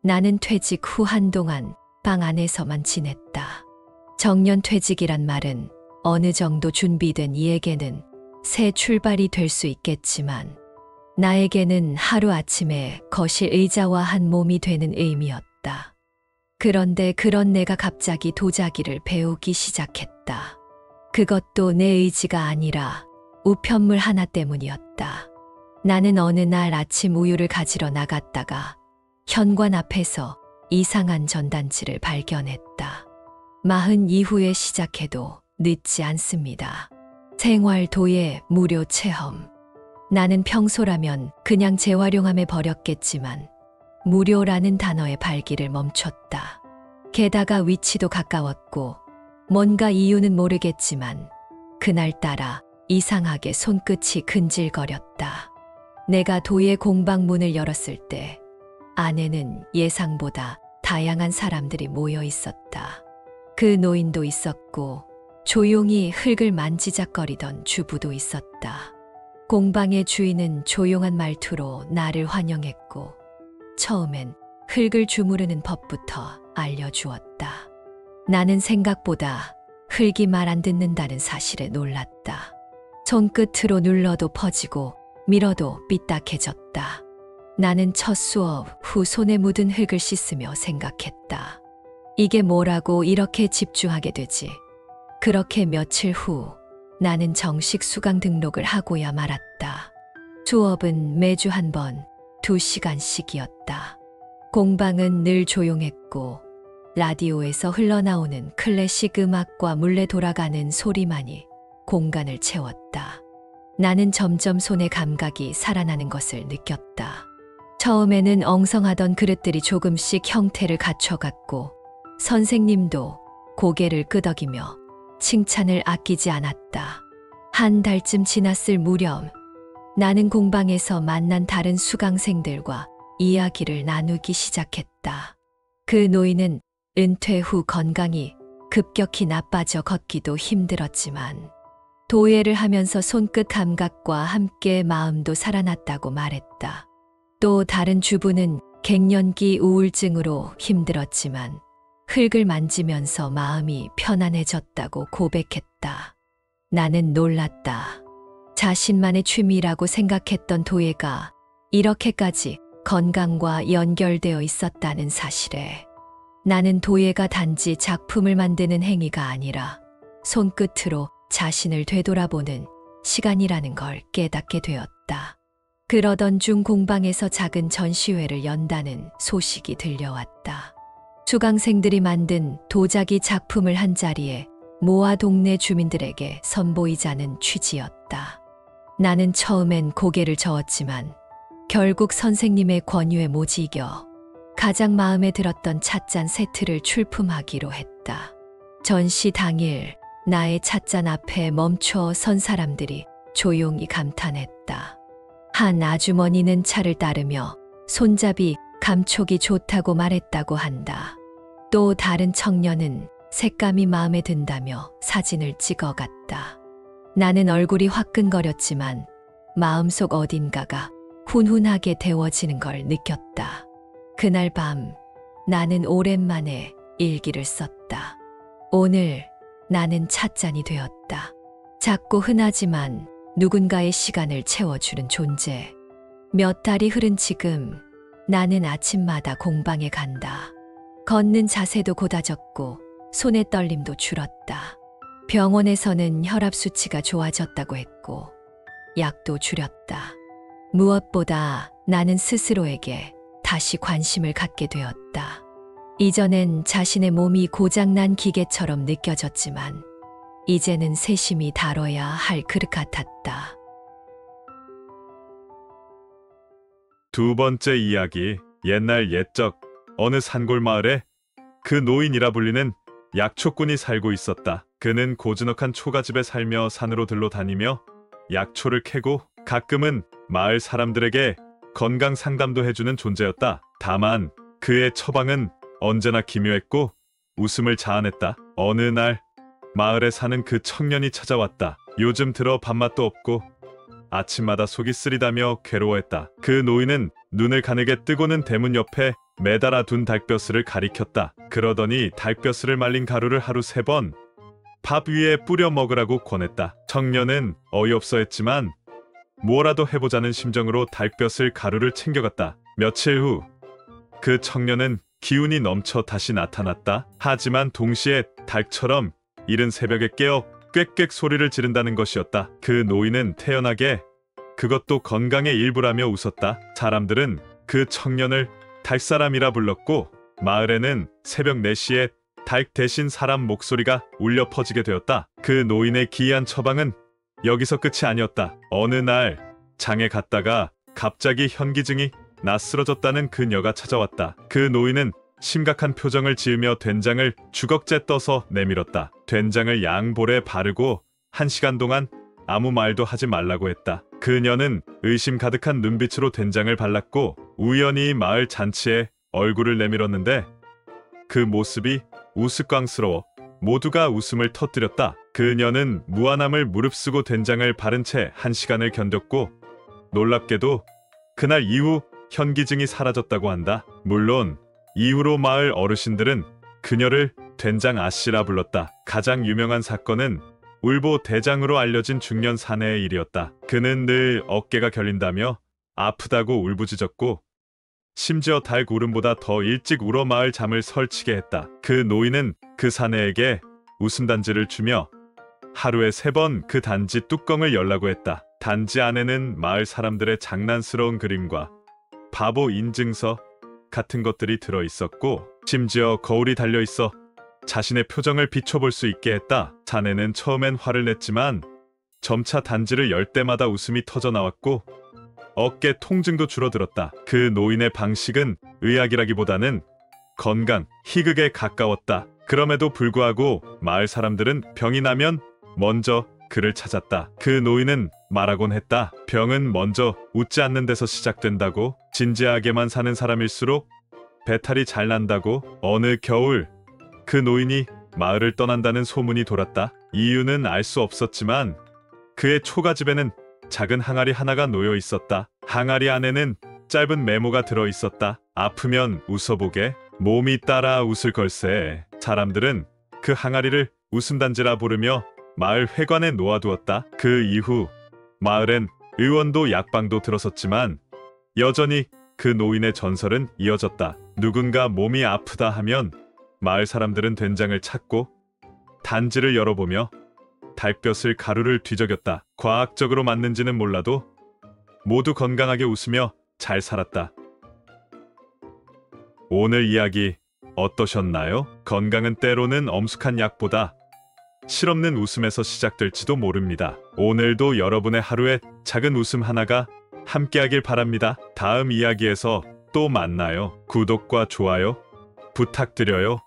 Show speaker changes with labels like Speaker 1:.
Speaker 1: 나는 퇴직 후 한동안 방 안에서만 지냈다. 정년퇴직이란 말은 어느 정도 준비된 이에게는 새 출발이 될 수 있겠지만 나에게는 하루아침에 거실 의자와 한 몸이 되는 의미였다. 그런데 그런 내가 갑자기 도자기를 배우기 시작했다. 그것도 내 의지가 아니라 우편물 하나 때문이었다. 나는 어느 날 아침 우유를 가지러 나갔다가 현관 앞에서 이상한 전단지를 발견했다. 40 이후에 시작해도 늦지 않습니다. 생활도예 무료 체험. 나는 평소라면 그냥 재활용함에 버렸겠지만 무료라는 단어의 발기를 멈췄다. 게다가 위치도 가까웠고 뭔가 이유는 모르겠지만 그날따라 이상하게 손끝이 근질거렸다. 내가 도예 공방 문을 열었을 때 안에는 예상보다 다양한 사람들이 모여 있었다. 그 노인도 있었고 조용히 흙을 만지작거리던 주부도 있었다. 공방의 주인은 조용한 말투로 나를 환영했고 처음엔 흙을 주무르는 법부터 알려주었다. 나는 생각보다 흙이 말 안 듣는다는 사실에 놀랐다. 손끝으로 눌러도 퍼지고 밀어도 삐딱해졌다. 나는 첫 수업 후 손에 묻은 흙을 씻으며 생각했다. 이게 뭐라고 이렇게 집중하게 되지? 그렇게 며칠 후 나는 정식 수강 등록을 하고야 말았다. 수업은 매주 한 번 2시간씩이었다. 공방은 늘 조용했고 라디오에서 흘러나오는 클래식 음악과 물레 돌아가는 소리만이 공간을 채웠다. 나는 점점 손의 감각이 살아나는 것을 느꼈다. 처음에는 엉성하던 그릇들이 조금씩 형태를 갖춰갔고 선생님도 고개를 끄덕이며 칭찬을 아끼지 않았다. 한 달쯤 지났을 무렵 나는 공방에서 만난 다른 수강생들과 이야기를 나누기 시작했다. 그 노인은 은퇴 후 건강이 급격히 나빠져 걷기도 힘들었지만 도예를 하면서 손끝 감각과 함께 마음도 살아났다고 말했다. 또 다른 주부는 갱년기 우울증으로 힘들었지만 흙을 만지면서 마음이 편안해졌다고 고백했다. 나는 놀랐다. 자신만의 취미라고 생각했던 도예가 이렇게까지 건강과 연결되어 있었다는 사실에 나는 도예가 단지 작품을 만드는 행위가 아니라 손끝으로 자신을 되돌아보는 시간이라는 걸 깨닫게 되었다. 그러던 중 공방에서 작은 전시회를 연다는 소식이 들려왔다. 수강생들이 만든 도자기 작품을 한자리에 모아 동네 주민들에게 선보이자는 취지였다. 나는 처음엔 고개를 저었지만 결국 선생님의 권유에 못 이겨 가장 마음에 들었던 찻잔 세트를 출품하기로 했다. 전시 당일 나의 찻잔 앞에 멈춰 선 사람들이 조용히 감탄했다. 한 아주머니는 차를 따르며 손잡이 감촉이 좋다고 말했다고 한다. 또 다른 청년은 색감이 마음에 든다며 사진을 찍어갔다. 나는 얼굴이 화끈거렸지만 마음속 어딘가가 훈훈하게 데워지는 걸 느꼈다. 그날 밤 나는 오랜만에 일기를 썼다. 오늘 나는 찻잔이 되었다. 작고 흔하지만 누군가의 시간을 채워주는 존재. 몇 달이 흐른 지금 나는 아침마다 공방에 간다. 걷는 자세도 고다졌고 손의 떨림도 줄었다. 병원에서는 혈압 수치가 좋아졌다고 했고 약도 줄였다. 무엇보다 나는 스스로에게 다시 관심을 갖게 되었다. 이전엔 자신의 몸이 고장난 기계처럼 느껴졌지만 이제는 세심히 다뤄야 할 그릇 같았다.
Speaker 2: 두 번째 이야기. 옛날 옛적 어느 산골 마을에 그 노인이라 불리는 약초꾼이 살고 있었다. 그는 고즈넉한 초가집에 살며 산으로 들러 다니며 약초를 캐고 가끔은 마을 사람들에게 건강 상담도 해주는 존재였다. 다만 그의 처방은 언제나 기묘했고 웃음을 자아냈다. 어느 날 마을에 사는 그 청년이 찾아왔다. 요즘 들어 밥맛도 없고 아침마다 속이 쓰리다며 괴로워했다. 그 노인은 눈을 가늘게 뜨고는 대문 옆에 매달아 둔 닭뼈슬을 가리켰다. 그러더니 닭뼈슬을 말린 가루를 하루 3번 밥 위에 뿌려 먹으라고 권했다. 청년은 어이없어 했지만 뭐라도 해보자는 심정으로 닭뼈슬 가루를 챙겨갔다. 며칠 후 그 청년은 기운이 넘쳐 다시 나타났다. 하지만 동시에 닭처럼 이른 새벽에 깨어 꽥꽥 소리를 지른다는 것이었다. 그 노인은 태연하게 그것도 건강의 일부라며 웃었다. 사람들은 그 청년을 닭사람이라 불렀고 마을에는 새벽 4시에 닭 대신 사람 목소리가 울려 퍼지게 되었다. 그 노인의 기이한 처방은 여기서 끝이 아니었다. 어느 날 장에 갔다가 갑자기 현기증이 낯설어졌다는 그녀가 찾아왔다. 그 노인은 심각한 표정을 지으며 된장을 주걱째 떠서 내밀었다. 된장을 양볼에 바르고 1시간 동안 아무 말도 하지 말라고 했다. 그녀는 의심 가득한 눈빛으로 된장을 발랐고 우연히 마을 잔치에 얼굴을 내밀었는데 그 모습이 우스꽝스러워 모두가 웃음을 터뜨렸다. 그녀는 무안함을 무릅쓰고 된장을 바른 채 1시간을 견뎠고 놀랍게도 그날 이후 현기증이 사라졌다고 한다. 물론 이후로 마을 어르신들은 그녀를 된장 아씨라 불렀다. 가장 유명한 사건은 울보 대장으로 알려진 중년 사내의 일이었다. 그는 늘 어깨가 결린다며 아프다고 울부짖었고 심지어 닭 울음보다 더 일찍 울어 마을 잠을 설치게 했다. 그 노인은 그 사내에게 웃음 단지를 주며 하루에 3번 그 단지 뚜껑을 열라고 했다. 단지 안에는 마을 사람들의 장난스러운 그림과 바보 인증서 같은 것들이 들어있었고 심지어 거울이 달려있어 자신의 표정을 비춰볼 수 있게 했다. 사내는 처음엔 화를 냈지만 점차 단지를 열 때마다 웃음이 터져나왔고 어깨 통증도 줄어들었다. 그 노인의 방식은 의학이라기보다는 건강, 희극에 가까웠다. 그럼에도 불구하고 마을 사람들은 병이 나면 먼저 그를 찾았다. 그 노인은 말하곤 했다. 병은 먼저 웃지 않는 데서 시작된다고. 진지하게만 사는 사람일수록 배탈이 잘 난다고. 어느 겨울 그 노인이 마을을 떠난다는 소문이 돌았다. 이유는 알 수 없었지만 그의 초가집에는 작은 항아리 하나가 놓여 있었다. 항아리 안에는 짧은 메모가 들어 있었다. 아프면 웃어보게. 몸이 따라 웃을 걸세. 사람들은 그 항아리를 웃음단지라 부르며 마을 회관에 놓아두었다. 그 이후 마을엔 의원도 약방도 들어섰지만 여전히 그 노인의 전설은 이어졌다. 누군가 몸이 아프다 하면 마을 사람들은 된장을 찾고 단지를 열어보며 닭뼈슬 가루를 뒤적였다. 과학적으로 맞는지는 몰라도 모두 건강하게 웃으며 잘 살았다. 오늘 이야기 어떠셨나요? 건강은 때로는 엄숙한 약보다 실없는 웃음에서 시작될지도 모릅니다. 오늘도 여러분의 하루에 작은 웃음 하나가 함께하길 바랍니다. 다음 이야기에서 또 만나요. 구독과 좋아요 부탁드려요.